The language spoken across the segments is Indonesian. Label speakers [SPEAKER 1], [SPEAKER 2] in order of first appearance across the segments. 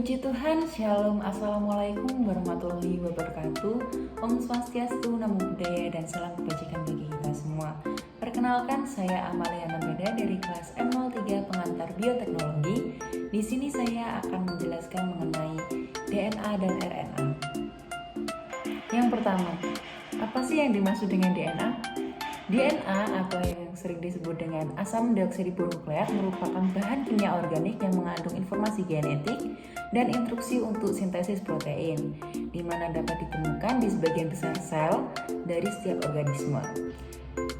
[SPEAKER 1] Puji Tuhan, Shalom, Assalamualaikum warahmatullahi wabarakatuh. Om Swastiastu, Namo Buddhaya, dan salam kebajikan bagi kita semua. Perkenalkan, saya Amalia Nambeda dari kelas M03 Pengantar Bioteknologi. Di sini saya akan menjelaskan mengenai DNA dan RNA. Yang pertama, apa sih yang dimaksud dengan DNA? DNA atau yang sering disebut dengan asam deoksiribonukleat merupakan bahan kimia organik yang mengandung informasi genetik dan instruksi untuk sintesis protein, di mana dapat ditemukan di sebagian besar sel dari setiap organisme.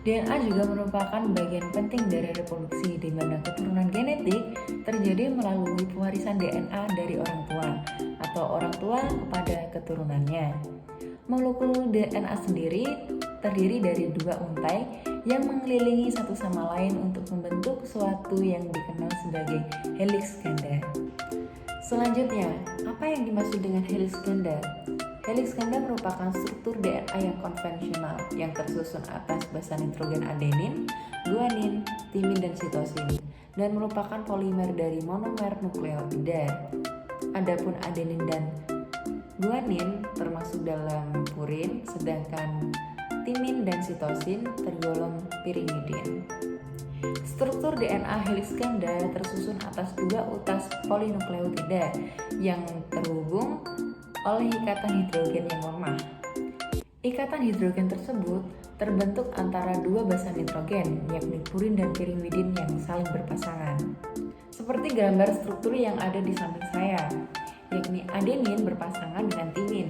[SPEAKER 1] DNA juga merupakan bagian penting dari reproduksi, di mana keturunan genetik terjadi melalui pewarisan DNA dari orang tua atau orang tua kepada keturunannya. Molekul DNA sendiri terdiri dari dua untai yang mengelilingi satu sama lain untuk membentuk suatu yang dikenal sebagai heliks ganda. Selanjutnya, apa yang dimaksud dengan heliks ganda? Heliks ganda merupakan struktur DNA yang konvensional yang tersusun atas basa nitrogen adenin, guanin, timin, dan sitosin, dan merupakan polimer dari monomer nukleotida. Adapun adenin dan guanin termasuk dalam purin, sedangkan timin dan sitosin tergolong pirimidin. Struktur DNA heliks ganda tersusun atas dua utas polinukleotida yang terhubung oleh ikatan hidrogen yang lemah. Ikatan hidrogen tersebut terbentuk antara dua basa nitrogen, yakni purin dan pirimidin yang saling berpasangan. Seperti gambar struktur yang ada di samping saya, yakni adenin berpasangan dengan timin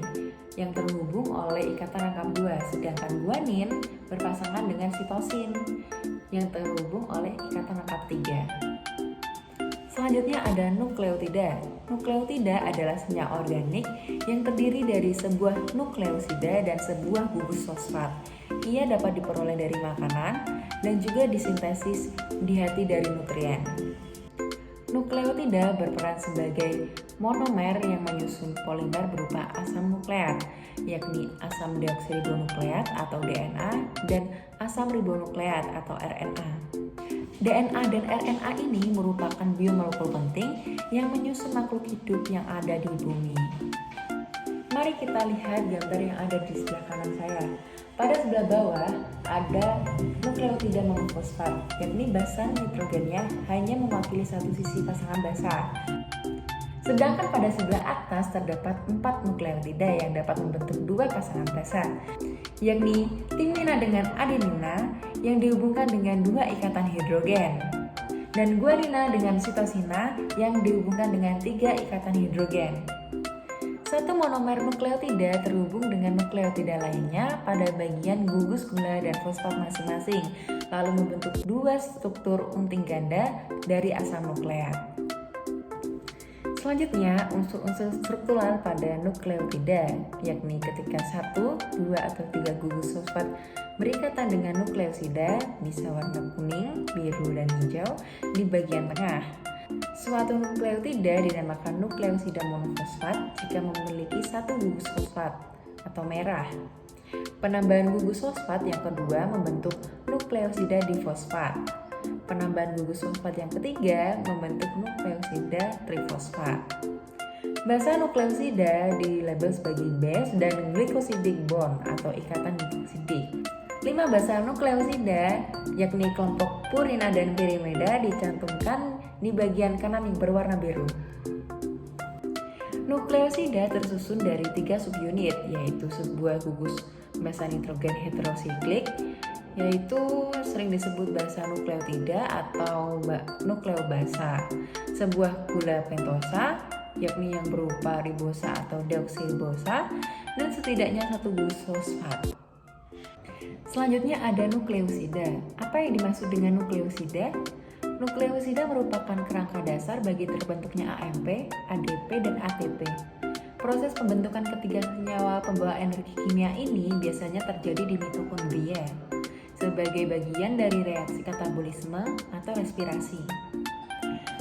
[SPEAKER 1] yang terhubung oleh ikatan rangkap 2, sedangkan guanin berpasangan dengan sitosin yang terhubung oleh ikatan rangkap 3. Selanjutnya ada nukleotida. Nukleotida adalah senyawa organik yang terdiri dari sebuah nukleosida dan sebuah gugus fosfat. Ia dapat diperoleh dari makanan dan juga disintesis di hati dari nutrien. Nukleotida berperan sebagai monomer yang menyusun polimer berupa asam nukleat, yakni asam deoksiribonukleat atau DNA dan asam ribonukleat atau RNA. DNA dan RNA ini merupakan biomolekul penting yang menyusun makhluk hidup yang ada di bumi. Mari kita lihat gambar yang ada di sebelah kanan saya. Pada sebelah bawah ada nukleotida monofosfat, yakni basa nitrogennya hanya mewakili satu sisi pasangan basa. Sedangkan pada sebelah atas terdapat 4 nukleotida yang dapat membentuk dua pasangan basa, yakni timina dengan adenina yang dihubungkan dengan dua ikatan hidrogen, dan guanina dengan sitosina yang dihubungkan dengan 3 ikatan hidrogen. Satu monomer nukleotida terhubung dengan nukleotida lainnya pada bagian gugus gula dan fosfat masing-masing, lalu membentuk dua struktur unting ganda dari asam nukleat. Selanjutnya, unsur-unsur struktural pada nukleotida, yakni ketika 1, 2, atau 3 gugus fosfat berikatan dengan nukleosida bisa warna kuning, biru, dan hijau di bagian tengah. Suatu nukleotida dinamakan nukleosida monofosfat jika memiliki satu gugus fosfat atau merah. Penambahan gugus fosfat yang kedua membentuk nukleosida difosfat. Penambahan gugus fosfat yang ketiga membentuk nukleosida trifosfat. Basa nukleosida dilabel sebagai base dan glycosidic bond atau ikatan glycosidik. 5 basa nukleosida, yakni kelompok purina dan pirimida, dicantumkan di bagian kanan yang berwarna biru. Nukleosida tersusun dari 3 subunit, yaitu sebuah gugus basa nitrogen heterosiklik, yaitu sering disebut basa nukleotida atau nukleobasa, sebuah gula pentosa, yakni yang berupa ribosa atau deoksiribosa, dan setidaknya satu gugus fosfat. Selanjutnya ada nukleosida. Apa yang dimaksud dengan nukleosida? Nukleosida merupakan kerangka dasar bagi terbentuknya AMP, ADP, dan ATP. Proses pembentukan ketiga senyawa pembawa energi kimia ini biasanya terjadi di mitokondria sebagai bagian dari reaksi katabolisme atau respirasi.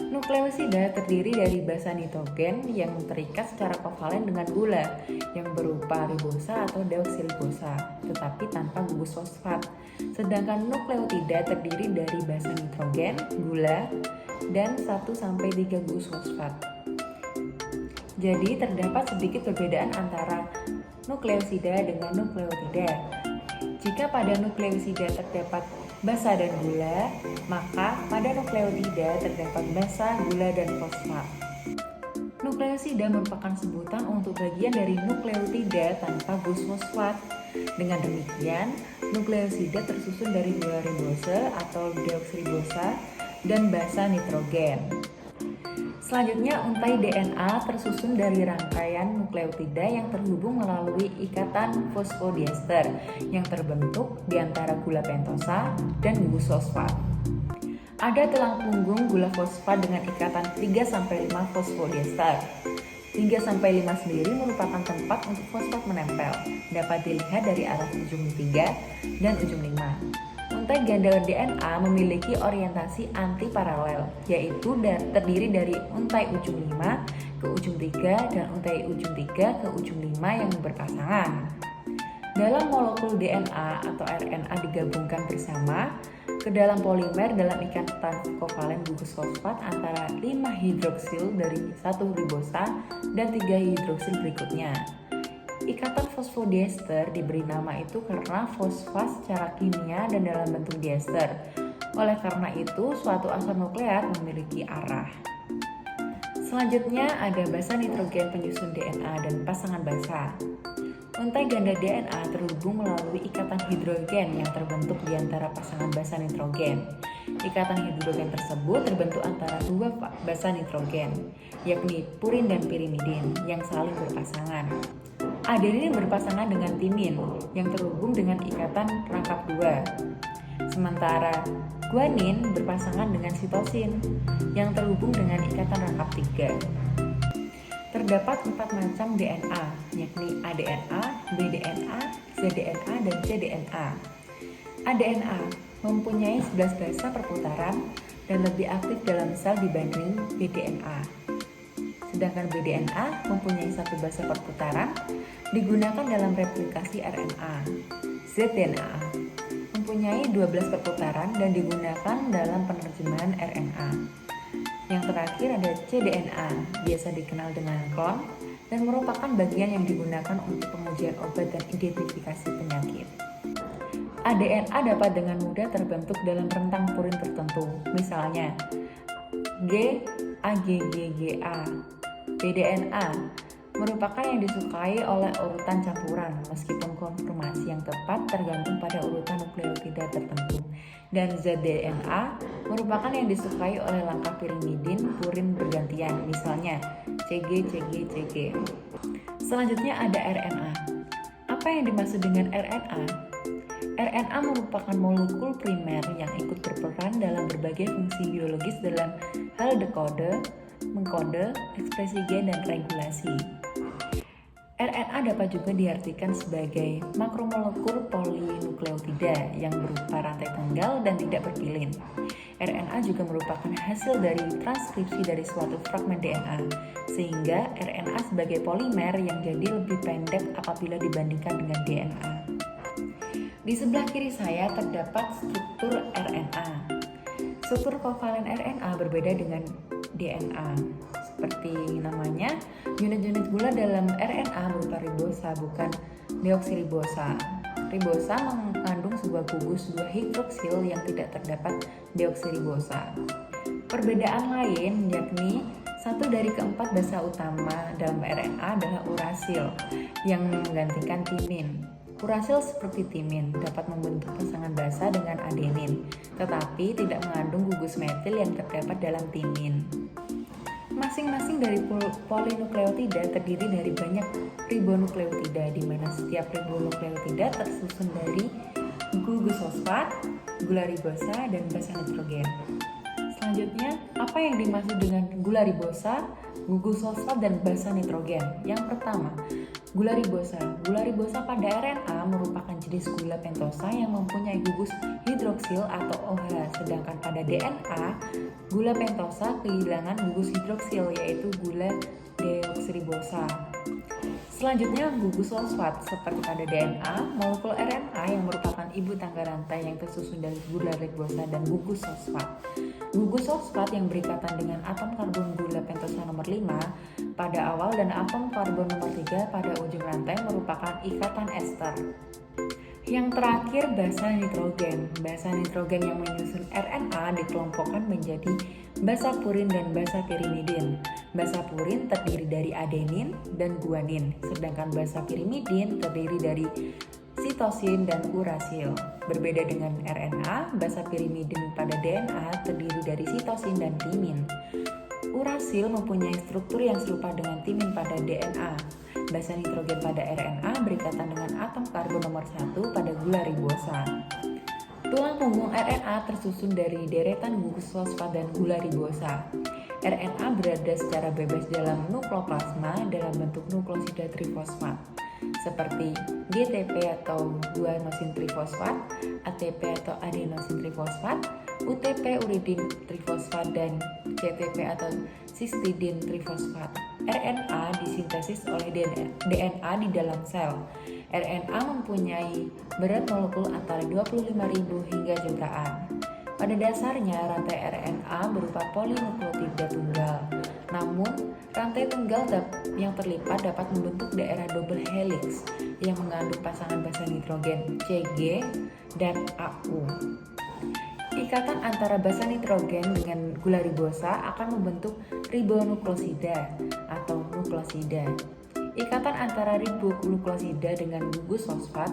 [SPEAKER 1] Nukleosida terdiri dari basa nitrogen yang terikat secara kovalen dengan gula yang berupa ribosa atau deoksiribosa, tetapi tanpa gugus fosfat. Sedangkan nukleotida terdiri dari basa nitrogen, gula, dan 1-3 gugus fosfat. Jadi terdapat sedikit perbedaan antara nukleosida dengan nukleotida. Jika pada nukleosida terdapat basa dan gula, maka pada nukleotida terdapat basa, gula, dan fosfat. Nukleosida merupakan sebutan untuk bagian dari nukleotida tanpa gus fosfat. Dengan demikian, nukleosida tersusun dari gula ribose atau deoksiribosa dan basa nitrogen. Selanjutnya, untai DNA tersusun dari rangkaian nukleotida yang terhubung melalui ikatan fosfodiester yang terbentuk di antara gula pentosa dan gugus fosfat. Ada tulang punggung gula fosfat dengan ikatan 3-5 fosfodiester. 3-5 sendiri merupakan tempat untuk fosfat menempel, dapat dilihat dari arah ujung 3 dan ujung 5. Untai ganda DNA memiliki orientasi antiparalel, yaitu terdiri dari untai ujung 5 ke ujung 3 dan untai ujung 3 ke ujung 5 yang berpasangan. Dalam molekul DNA atau RNA digabungkan bersama ke dalam polimer dalam ikatan kovalen gugus fosfat antara 5 hidroksil dari 1 ribosa dan 3 hidroksil berikutnya. Ikatan fosfodiester diberi nama itu karena fosfat secara kimia dan dalam bentuk diester. Oleh karena itu, suatu asam nukleat memiliki arah. Selanjutnya ada basa nitrogen penyusun DNA dan pasangan basa. Untai ganda DNA terhubung melalui ikatan hidrogen yang terbentuk di antara pasangan basa nitrogen. Ikatan hidrogen tersebut terbentuk antara dua basa nitrogen, yakni purin dan pirimidin yang saling berpasangan. Adenin berpasangan dengan timin yang terhubung dengan ikatan rangkap 2. Sementara guanin berpasangan dengan sitosin yang terhubung dengan ikatan rangkap 3. Terdapat 4 macam DNA, yakni aDNA, bDNA, zDNA, dan cDNA. aDNA mempunyai 11 basa perputaran dan lebih aktif dalam sel dibanding bDNA. Sedangkan bDNA mempunyai 1 basa perputaran, digunakan dalam replikasi RNA. zDNA mempunyai 12 perputaran dan digunakan dalam penerjemahan RNA. Yang terakhir ada cDNA, biasa dikenal dengan klon, dan merupakan bagian yang digunakan untuk pengujian obat dan identifikasi penyakit. aDNA dapat dengan mudah terbentuk dalam rentang purin tertentu, misalnya GAGGGA. bDNA merupakan yang disukai oleh urutan campuran, meskipun konfirmasi yang tepat tergantung pada urutan nukleotida tertentu. Dan zDNA merupakan yang disukai oleh langkah pirimidin purin bergantian, misalnya CG. Selanjutnya ada RNA. Apa yang dimaksud dengan RNA? RNA merupakan molekul primer yang ikut berperan dalam berbagai fungsi biologis dalam hal dekode, mengkode, ekspresi gen, dan regulasi. RNA dapat juga diartikan sebagai makromolekul polinukleotida yang berupa rantai tunggal dan tidak berpilin. RNA juga merupakan hasil dari transkripsi dari suatu fragmen DNA, sehingga RNA sebagai polimer yang jadi lebih pendek apabila dibandingkan dengan DNA. Di sebelah kiri saya terdapat struktur RNA. Struktur kovalen RNA berbeda dengan DNA. Seperti namanya, unit-unit gula dalam RNA berupa ribosa, bukan deoksiribosa. Ribosa mengandung sebuah gugus 2 hidroksil yang tidak terdapat deoksiribosa. Perbedaan lain yakni satu dari keempat basa utama dalam RNA adalah urasil yang menggantikan timin. Urasil seperti timin dapat membentuk pasangan basa dengan adenin, tetapi tidak mengandung gugus metil yang terdapat dalam timin. Masing-masing dari polinukleotida terdiri dari banyak ribonukleotida, di mana setiap ribonukleotida tersusun dari gugus fosfat, gula ribosa, dan basa nitrogen. Selanjutnya, apa yang dimaksud dengan gula ribosa, gugus fosfat, dan basa nitrogen? Yang pertama, gula ribosa. Gula ribosa pada RNA merupakan jenis gula pentosa yang mempunyai gugus hidroksil atau OH, sedangkan pada DNA, gula pentosa kehilangan gugus hidroksil yaitu gula deoksiribosa. Selanjutnya gugus fosfat. Seperti pada DNA, molekul RNA yang merupakan ibu tangga rantai yang tersusun dari gula ribosa dan gugus fosfat. Gugus fosfat yang berikatan dengan atom karbon gula pentosa nomor 5 pada awal dan atom karbon nomor 3 pada ujung rantai merupakan ikatan ester. Yang terakhir, basa nitrogen. Basa nitrogen yang menyusun RNA dikelompokkan menjadi basa purin dan basa pirimidin. Basa purin terdiri dari adenin dan guanin, sedangkan basa pirimidin terdiri dari sitosin dan urasil. Berbeda dengan RNA, basa pirimidin pada DNA terdiri dari sitosin dan timin. Urasil mempunyai struktur yang serupa dengan timin pada DNA. Basa nitrogen pada RNA berikatan dengan atom karbon nomor 1 pada gula ribosa. Tulang punggung RNA tersusun dari deretan gugus fosfat dan gula ribosa. RNA berada secara bebas dalam nukleoplasma dalam bentuk nuklosida trifosfat, seperti GTP atau guanosin trifosfat, ATP atau adenosin trifosfat, UTP uridin trifosfat, dan CTP atau cystidin trifosfat. RNA disintesis oleh DNA di dalam sel. RNA mempunyai berat molekul antara 25.000 hingga jutaan. Pada dasarnya, rantai RNA berupa polinukleotida tunggal. Namun, rantai tunggal yang terlipat dapat membentuk daerah double helix yang mengandung pasangan basa nitrogen CG dan AU. Ikatan antara basa nitrogen dengan gula ribosa akan membentuk ribonuklosida atau nuklosida. Ikatan antara ribonuklosida dengan gugus fosfat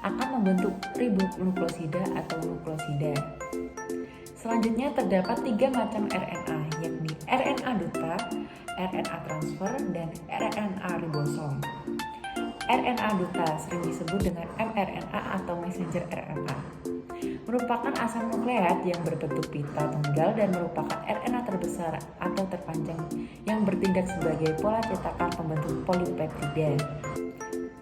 [SPEAKER 1] akan membentuk ribonuklosida atau nuklosida. Selanjutnya terdapat 3 macam RNA, yakni RNA duta, RNA transfer, dan RNA ribosom. RNA duta sering disebut dengan mRNA atau messenger RNA. Merupakan asam nukleat yang berbentuk pita tunggal dan merupakan RNA terbesar atau terpanjang yang bertindak sebagai pola cetakan pembentuk polipeptida.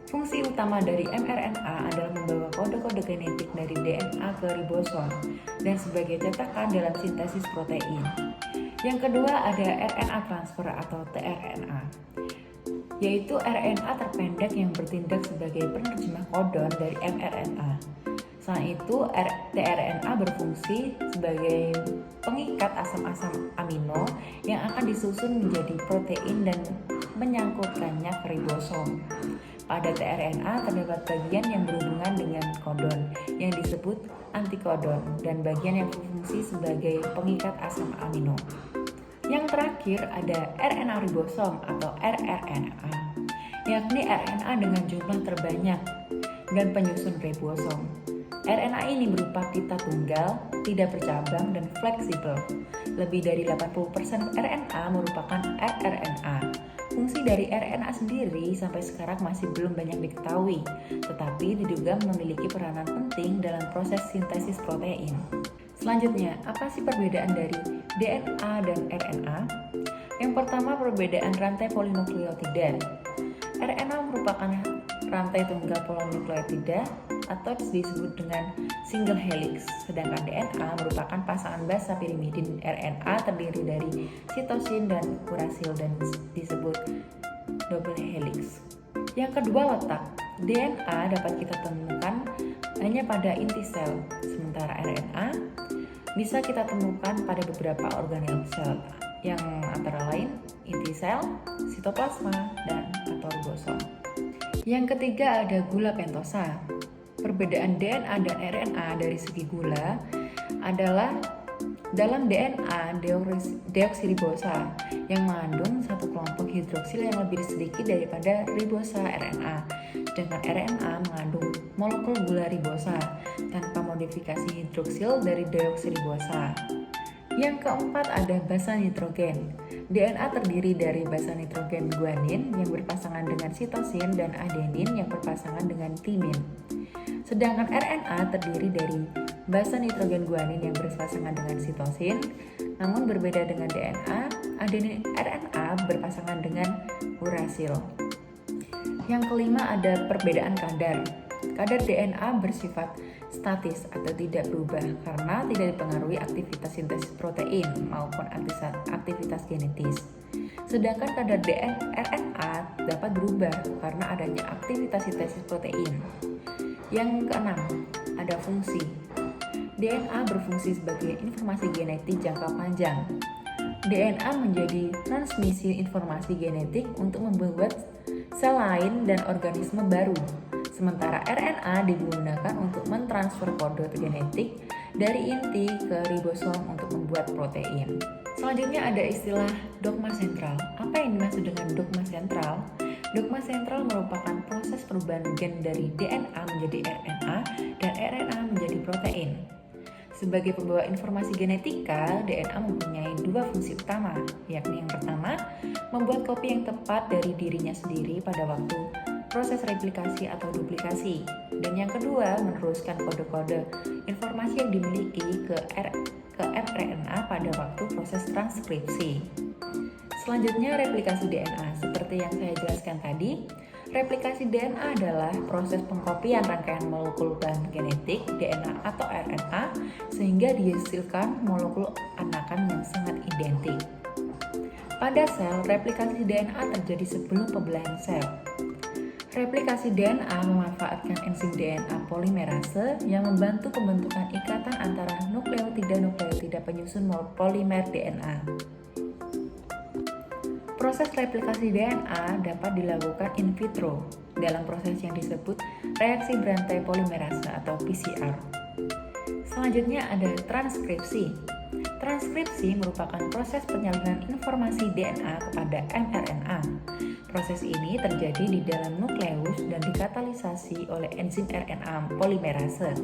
[SPEAKER 1] Fungsi utama dari mRNA adalah membawa kode-kode genetik dari DNA ke ribosom dan sebagai cetakan dalam sintesis protein. Yang kedua ada RNA transfer atau tRNA, yaitu RNA terpendek yang bertindak sebagai penerjemah kodon dari mRNA. Selain itu, tRNA berfungsi sebagai pengikat asam-asam amino yang akan disusun menjadi protein dan menyangkutkannya ke ribosom. Pada tRNA terdapat bagian yang berhubungan dengan kodon yang disebut antikodon dan bagian yang berfungsi sebagai pengikat asam amino. Yang terakhir ada RNA ribosom atau rRNA, yakni RNA dengan jumlah terbanyak dan penyusun ribosom. RNA ini berupa pita tunggal, tidak bercabang, dan fleksibel. Lebih dari 80% RNA merupakan rRNA. Fungsi dari RNA sendiri sampai sekarang masih belum banyak diketahui, tetapi diduga memiliki peranan penting dalam proses sintesis protein. Selanjutnya, apa sih perbedaan dari DNA dan RNA? Yang pertama, perbedaan rantai polinukleotida. RNA merupakan rantai tunggal polinukleotida atau disebut dengan single helix, sedangkan DNA merupakan pasangan basa pirimidin RNA terdiri dari sitosin dan urasil dan disebut double helix. Yang kedua, letak. DNA dapat kita temukan hanya pada inti sel, sementara RNA bisa kita temukan pada beberapa organel sel yang antara lain inti sel, sitoplasma, dan atau ribosom. Yang ketiga ada gula pentosa. Perbedaan DNA dan RNA dari segi gula adalah dalam DNA deoksiribosa yang mengandung satu kelompok hidroksil yang lebih sedikit daripada ribosa RNA, sedangkan RNA mengandung molekul gula ribosa tanpa modifikasi hidroksil dari deoksiribosa. Yang keempat ada basa nitrogen. DNA terdiri dari basa nitrogen guanin yang berpasangan dengan sitosin dan adenin yang berpasangan dengan timin. Sedangkan RNA terdiri dari basa nitrogen guanin yang berpasangan dengan sitosin, namun berbeda dengan DNA, adenin RNA berpasangan dengan urasil. Yang kelima ada perbedaan kadar. Kadar DNA bersifat statis atau tidak berubah karena tidak dipengaruhi aktivitas sintesis protein maupun aktivitas genetis. Sedangkan kadar RNA dapat berubah karena adanya aktivitas sintesis protein. Yang keenam, ada fungsi. DNA berfungsi sebagai informasi genetik jangka panjang. DNA menjadi transmisi informasi genetik untuk membuat sel lain dan organisme baru. Sementara RNA digunakan untuk mentransfer kode genetik dari inti ke ribosom untuk membuat protein. Selanjutnya ada istilah dogma sentral. Apa yang dimaksud dengan dogma sentral? Dogma sentral merupakan proses perubahan gen dari DNA menjadi RNA dan RNA menjadi protein. Sebagai pembawa informasi genetika, DNA mempunyai dua fungsi utama, yakni yang pertama, membuat kopi yang tepat dari dirinya sendiri pada waktu proses replikasi atau duplikasi. Dan yang kedua, meneruskan kode-kode informasi yang dimiliki ke mRNA pada waktu proses transkripsi. Selanjutnya, replikasi DNA. Seperti yang saya jelaskan tadi, replikasi DNA adalah proses pengkopian rangkaian molekul bahan genetik DNA atau RNA sehingga dihasilkan molekul anakan yang sangat identik. Pada sel, replikasi DNA terjadi sebelum pembelahan sel. Replikasi DNA memanfaatkan enzim DNA polimerase yang membantu pembentukan ikatan antara nukleotida penyusun polimer DNA. Proses replikasi DNA dapat dilakukan in vitro dalam proses yang disebut reaksi berantai polimerase atau PCR. Selanjutnya ada transkripsi. Transkripsi merupakan proses penyalinan informasi DNA kepada mRNA. Proses ini terjadi di dalam nukleus dan dikatalisasi oleh enzim RNA polimerase.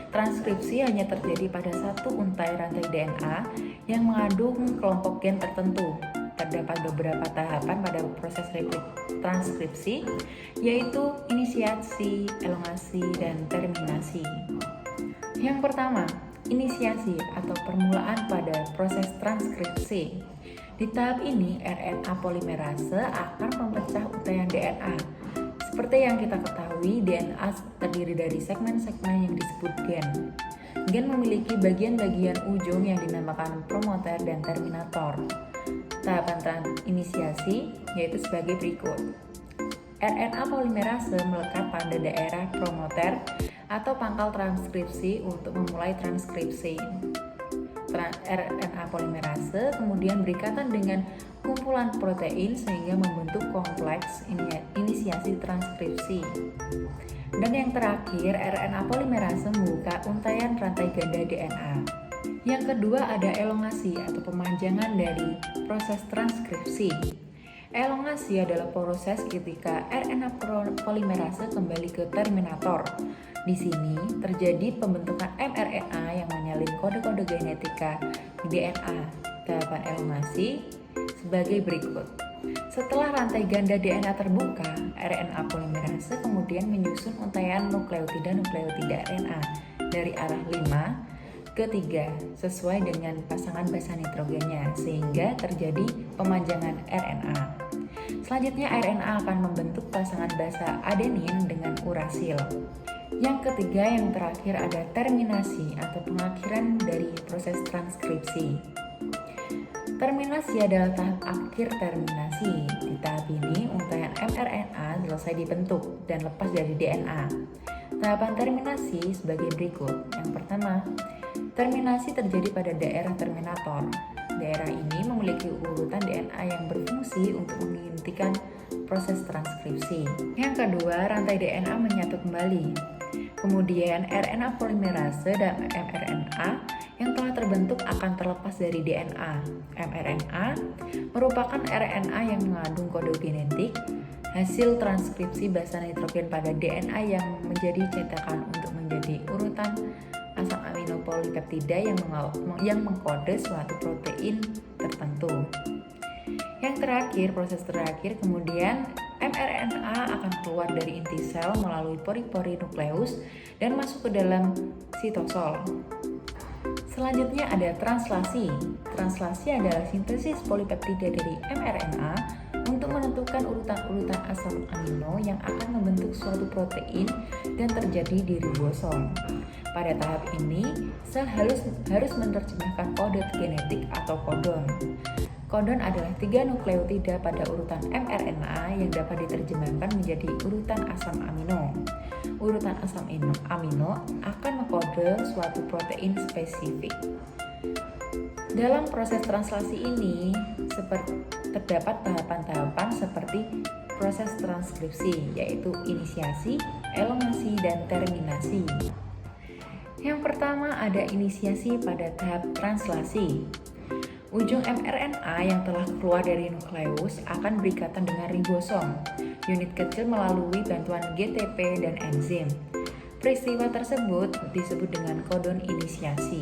[SPEAKER 1] Transkripsi hanya terjadi pada satu untai rantai DNA yang mengandung kelompok gen tertentu. Terdapat beberapa tahapan pada proses transkripsi, yaitu inisiasi, elongasi, dan terminasi. Yang pertama, inisiasi atau permulaan pada proses transkripsi. Di tahap ini, RNA polimerase akan memecah untaian DNA. Seperti yang kita ketahui, DNA terdiri dari segmen-segmen yang disebut gen. Gen memiliki bagian-bagian ujung yang dinamakan promoter dan terminator. Tahapan inisiasi yaitu sebagai berikut. RNA polimerase melekat pada daerah promoter atau pangkal transkripsi untuk memulai transkripsi. RNA polimerase kemudian berikatan dengan kumpulan protein sehingga membentuk kompleks inisiasi transkripsi. Dan yang terakhir, RNA polimerase membuka untaian rantai ganda DNA. Yang kedua ada elongasi atau pemanjangan dari proses transkripsi. Elongasi adalah proses ketika RNA polimerase kembali ke terminator. Di sini terjadi pembentukan mRNA yang menyalin kode-kode genetika di DNA. Tahapan elongasi sebagai berikut. Setelah rantai ganda DNA terbuka, RNA polimerase kemudian menyusun untaian nukleotida RNA dari arah 5 ke 3 sesuai dengan pasangan basa nitrogennya sehingga terjadi pemanjangan RNA. Selanjutnya RNA akan membentuk pasangan basa adenin dengan urasil. Yang ketiga yang terakhir ada terminasi atau pengakhiran dari proses transkripsi. Terminasi adalah tahap akhir terminasi. Di tahap ini untaian mRNA selesai dibentuk dan lepas dari DNA. Tahapan terminasi sebagai berikut. Yang pertama, terminasi terjadi pada daerah terminator. Daerah ini memiliki urutan DNA yang berfungsi untuk menghentikan proses transkripsi. Yang kedua, rantai DNA menyatu kembali. Kemudian RNA polimerase dan mRNA yang telah terbentuk akan terlepas dari DNA. mRNA merupakan RNA yang mengandung kode genetik, hasil transkripsi basa nitrogen pada DNA yang menjadi cetakan untuk menjadi urutan asam amino polipeptida yang mengkode suatu protein tertentu. Yang terakhir, proses terakhir, kemudian mRNA akan keluar dari inti sel melalui pori-pori nukleus dan masuk ke dalam sitosol. Selanjutnya ada translasi. Translasi adalah sintesis polipeptida dari mRNA untuk untuk menentukan urutan-urutan asam amino yang akan membentuk suatu protein dan terjadi di ribosom. Pada tahap ini, sel harus menerjemahkan kode genetik atau kodon. Kodon adalah 3 nukleotida pada urutan mRNA yang dapat diterjemahkan menjadi urutan asam amino. Urutan asam amino akan mengkode suatu protein spesifik. Dalam proses translasi ini, terdapat tahapan-tahapan seperti proses transkripsi, yaitu inisiasi, elongasi, dan terminasi. Yang pertama ada inisiasi pada tahap translasi. Ujung mRNA yang telah keluar dari nukleus akan berikatan dengan ribosom, unit kecil melalui bantuan GTP dan enzim. Peristiwa tersebut disebut dengan kodon inisiasi.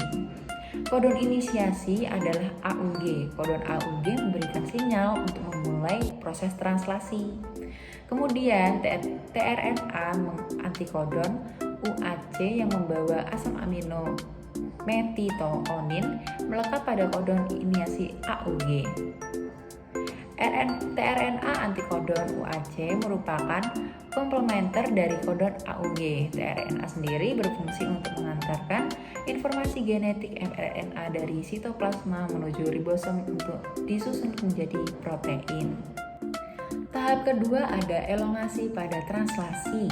[SPEAKER 1] Kodon inisiasi adalah AUG. Kodon AUG memberikan sinyal untuk memulai proses translasi. Kemudian tRNA mengantikodon UAC yang membawa asam amino metitonin melekat pada kodon inisiasi AUG. tRNA antikodon UAC merupakan komplementer dari kodon AUG. tRNA sendiri berfungsi untuk mengantarkan informasi genetik mRNA dari sitoplasma menuju ribosom untuk disusun menjadi protein. Tahap kedua ada elongasi pada translasi.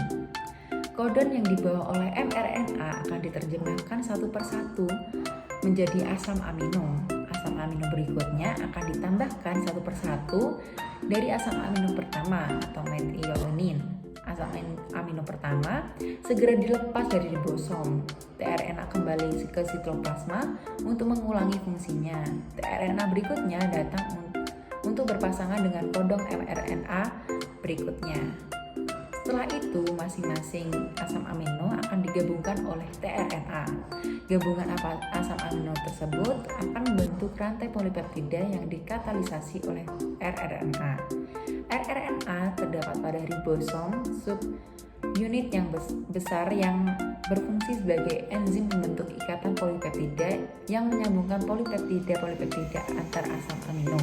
[SPEAKER 1] Kodon yang dibawa oleh mRNA akan diterjemahkan satu persatu menjadi asam amino. Asam amino berikutnya akan ditambahkan satu persatu dari asam amino pertama atau methionine. Asam amino pertama segera dilepas dari ribosom. tRNA kembali ke sitoplasma untuk mengulangi fungsinya. tRNA berikutnya datang untuk berpasangan dengan kodon mRNA berikutnya. Setelah itu, masing-masing asam amino akan digabungkan oleh tRNA. Gabungan asam amino tersebut akan membentuk rantai polipeptida yang dikatalisasi oleh rRNA. rRNA terdapat pada ribosom subunit yang besar yang berfungsi sebagai enzim pembentuk ikatan polipeptida yang menyambungkan polipeptida antar asam amino.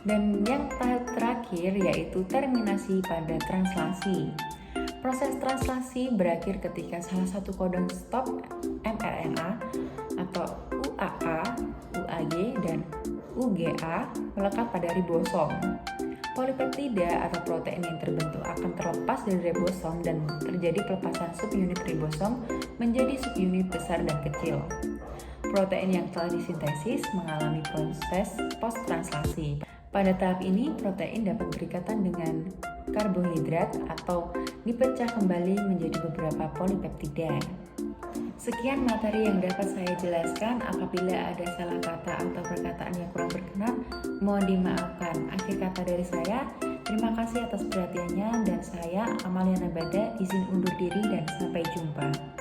[SPEAKER 1] Dan yang tahap terakhir yaitu terminasi pada translasi. Proses translasi berakhir ketika salah satu kodon stop mRNA atau UAA, UAG, dan UGA melekat pada ribosom. Polipeptida atau protein yang terbentuk akan terlepas dari ribosom dan terjadi pelepasan subunit ribosom menjadi subunit besar dan kecil. Protein yang telah disintesis mengalami proses post-translasi. Pada tahap ini, protein dapat berikatan dengan karbohidrat atau dipecah kembali menjadi beberapa polipeptida. Sekian materi yang dapat saya jelaskan. Apabila ada salah kata atau perkataan yang kurang berkenan, mohon dimaafkan. Akhir kata dari saya, terima kasih atas perhatiannya dan saya, Amalia Nabada, izin undur diri dan sampai jumpa.